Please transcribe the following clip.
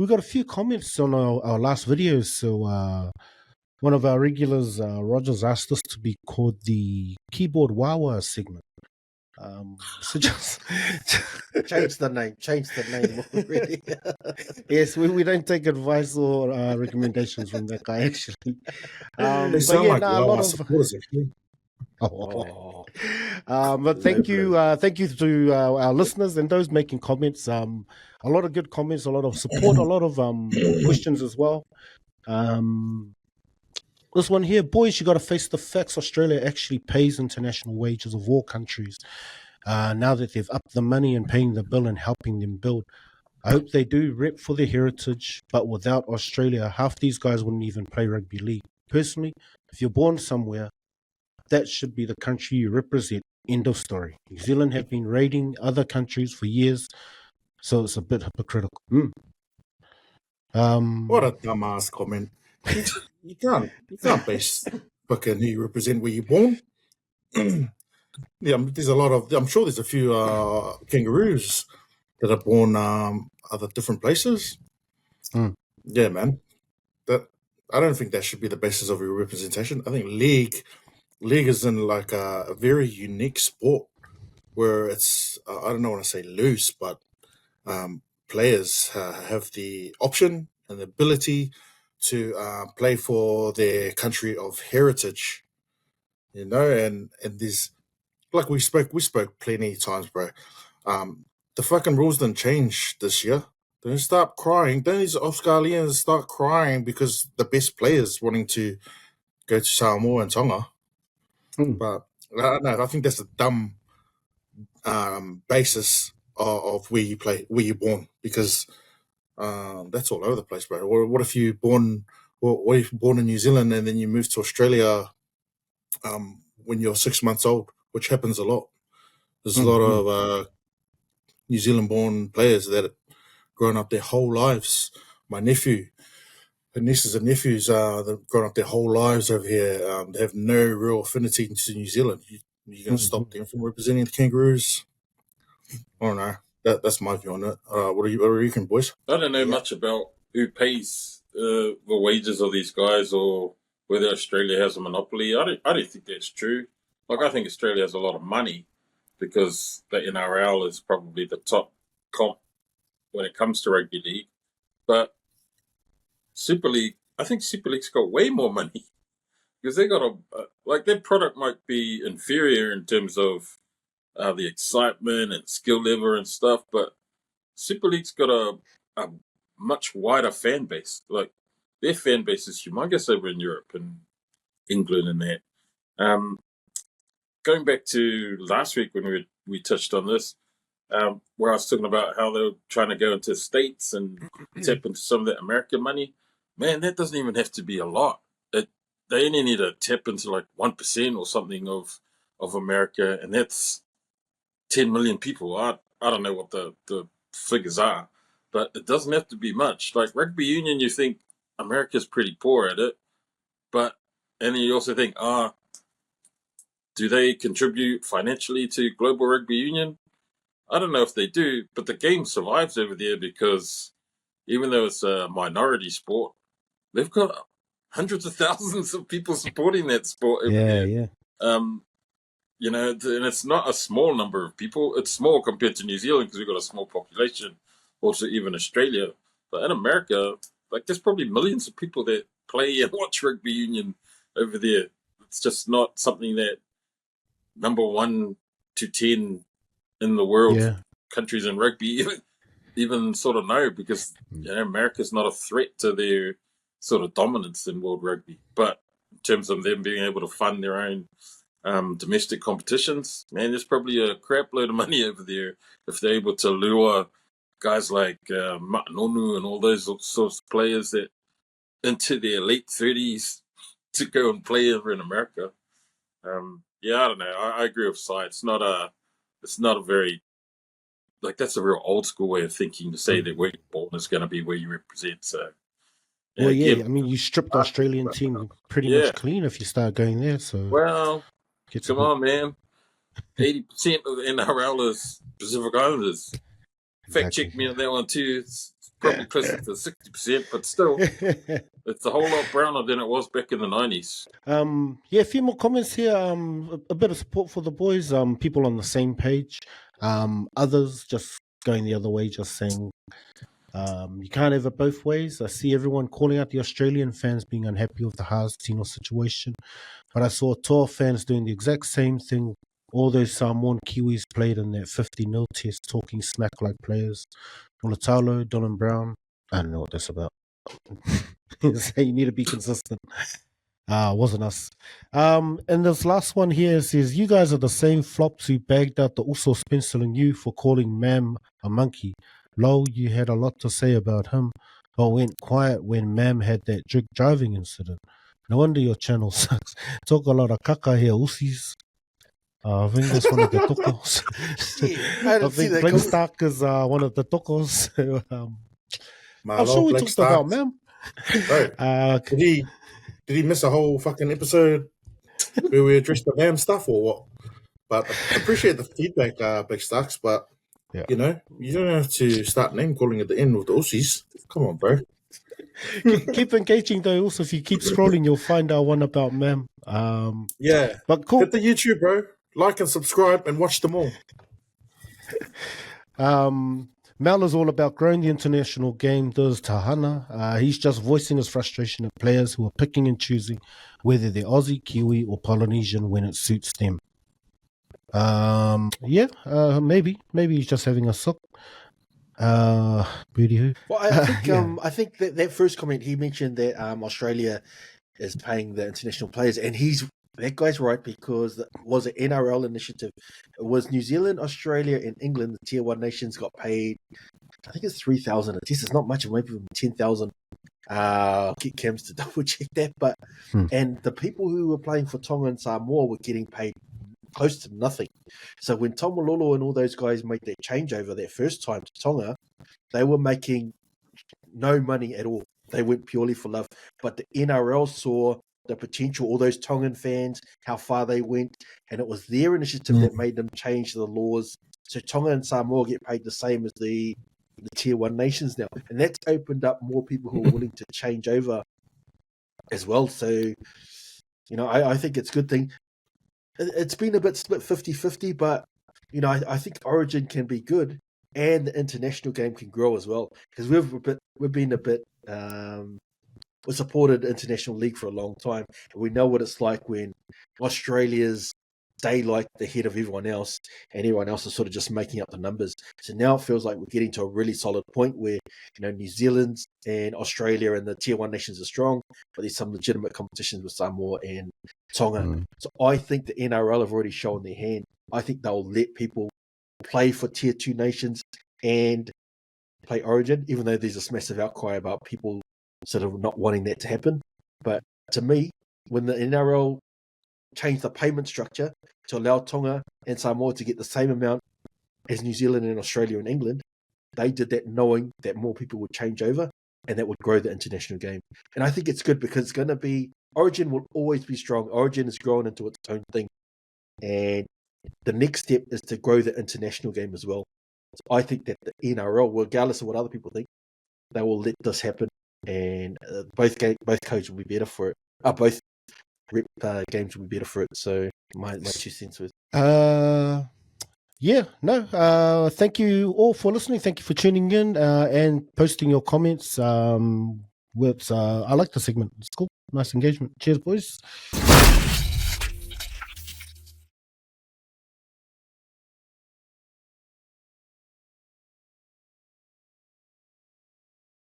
we got a few comments on our last video. So one of our regulars, Rogers, asked us to be called the Keyboard Wawa segment. So just Change the name already. yes, we don't take advice or recommendations from that guy actually. They But sound yeah, like a lot of supporters, actually. but thank you to our listeners and those making comments. A lot of good comments, a lot of support, a lot of questions as well. This one here, boys, you got to face the facts. Australia actually pays international wages of all countries. Now that they've upped the money and paying the bill and helping them build, I hope they do rep for their heritage. But without Australia, half these guys wouldn't even play rugby league. Personally, if you're born somewhere, that should be the country you represent. End of story. New Zealand have been raiding other countries for years, so it's a bit hypocritical. What a dumbass comment. You can't base fucking who you represent where you're born. Yeah, there's a lot of. I'm sure there's a few kangaroos that are born other different places. Yeah, man. I don't think that should be the basis of your representation. I think league is in like a very unique sport where it's I don't want to say loose, but players have the option and the ability to play for their country of heritage, and there's like we spoke plenty of times, bro. The fucking rules didn't change this year. Don't start crying. Don't these Australians start crying because the best players wanting to go to Samoa and Tonga. But no, I think that's a dumb basis of where you play, where you're born, because that's all over the place, bro. What if you're born? What if you're born in New Zealand and then you move to Australia when you're 6 months old, which happens a lot. There's a lot of New Zealand-born players that have grown up their whole lives. My nephew, her nieces and nephews, they've grown up their whole lives over here. They have no real affinity to New Zealand. You're going to stop them from representing the Kangaroos? I don't know. That's my view on it. What do you reckon, boys? I don't know much about who pays the wages of these guys or whether Australia has a monopoly. I don't think that's true. Like, I think Australia has a lot of money because the NRL is probably the top comp when it comes to rugby league. But Super League, I think Super League's got way more money because they got like their product might be inferior in terms of the excitement and skill level and stuff, but Super League's got a much wider fan base. Like, their fan base is humongous over in Europe and England and that. Going back to last week when we touched on this, where I was talking about how they were trying to go into states and tap into some of that American money. Man, that doesn't even have to be a lot. They only need to tap into like 1% or something of America, and that's 10 million people. I don't know what the figures are, but it doesn't have to be much. Like rugby union, you think America's pretty poor at it, and then you also think, do they contribute financially to global rugby union? I don't know if they do, but the game survives over there because even though it's a minority sport, they've got hundreds of thousands of people supporting that sport over there. Yeah. You know, and it's not a small number of people. It's small compared to New Zealand because we've got a small population, also even Australia. But in America, like, there's probably millions of people that play and watch rugby union over there. It's just not something that number 1 to 10 in the world countries in rugby even sort of know, because America's not a threat to their sort of dominance in world rugby. But in terms of them being able to fund their own domestic competitions, man, there's probably a crap load of money over there if they're able to lure guys like Matanonu and all those sorts of players that into their late 30s to go and play over in America. I don't know. I agree with Sai. It's not a very, like, that's a real old school way of thinking to say that where you're born is going to be where you represent. So, I mean, you stripped the Australian team pretty much clean if you start going there. So, well, come on, man. 80% of the NRL is Pacific Islanders. Fact check me on that one too. probably closer to 60%, but still, it's a whole lot browner than it was back in the 90s. Yeah, a few more comments here. A bit of support for the boys. People on the same page. Others just going the other way, just saying you can't have it both ways. I see everyone calling out the Australian fans being unhappy with the Haas-Tino situation, but I saw Toa fans doing the exact same thing. All those Samoan Kiwis played in that 50-0 test, talking smack like players. Mulatalo, Dylan Brown. I don't know what that's about. Say you need to be consistent. Wasn't us. And this last one here says, you guys are the same flops who bagged out the Uso Spencer and you for calling Mam a monkey. Lol, you had a lot to say about him, but went quiet when Mam had that driving incident. No wonder your channel sucks. Talk a lot of kaka here, Usis. I think that's one of the tokos. I think Blake Stark is one of the tokos. I'm sure we talked about Mam. Did he miss a whole fucking episode where we addressed the Mam stuff or what? But I appreciate the feedback, Big Starks, but you know, you don't have to start name calling at the end with the Aussies. Come on, bro. Keep engaging though. Also, if you keep scrolling, you'll find our one about Mam. Yeah, but cool. Hit the YouTube, bro. Like and subscribe and watch them all. Mal is all about growing the international game. Does Tahana. He's just voicing his frustration at players who are picking and choosing whether they're Aussie, Kiwi, or Polynesian when it suits them. Maybe he's just having a suck. Booty who? Well, I think that first comment he mentioned that Australia is paying the international players, and that guy's right, because it was an NRL initiative. It was New Zealand, Australia, and England. The Tier 1 nations got paid, I think it's 3,000 a test. It's not much, maybe 10,000. Get Cams to double check that. But and the people who were playing for Tonga and Samoa were getting paid close to nothing. So when Tomalolo and all those guys made that changeover their first time to Tonga, they were making no money at all. They went purely for love. But the NRL saw the potential, all those Tongan fans, how far they went, and it was their initiative that made them change the laws. So Tonga and Samoa get paid the same as the Tier 1 nations now. And that's opened up more people who are willing to change over as well. So, you know, I think it's a good thing. It's been a bit split 50-50, but, you know, I think Origin can be good and the international game can grow as well. Because we've been a bit... we supported international league for a long time, and we know what it's like when Australia's stay like the head of everyone else, and everyone else is sort of just making up the numbers. So now it feels like we're getting to a really solid point where, you know, New Zealand and Australia and the Tier 1 nations are strong, but there's some legitimate competitions with Samoa and Tonga. So I think the NRL have already shown their hand. I think they'll let people play for Tier 2 nations and play Origin, even though there's this massive outcry about people sort of not wanting that to happen. But to me, when the NRL changed the payment structure to allow Tonga and Samoa to get the same amount as New Zealand and Australia and England, they did that knowing that more people would change over and that would grow the international game. And I think it's good because it's going to be, Origin will always be strong. Origin has grown into its own thing. And the next step is to grow the international game as well. So I think that the NRL, regardless of what other people think, they will let this happen. And both codes will be better for it. Both games will be better for it. So my 2 cents was. Thank you all for listening. Thank you for tuning in and posting your comments. I like the segment. It's cool. Nice engagement. Cheers, boys.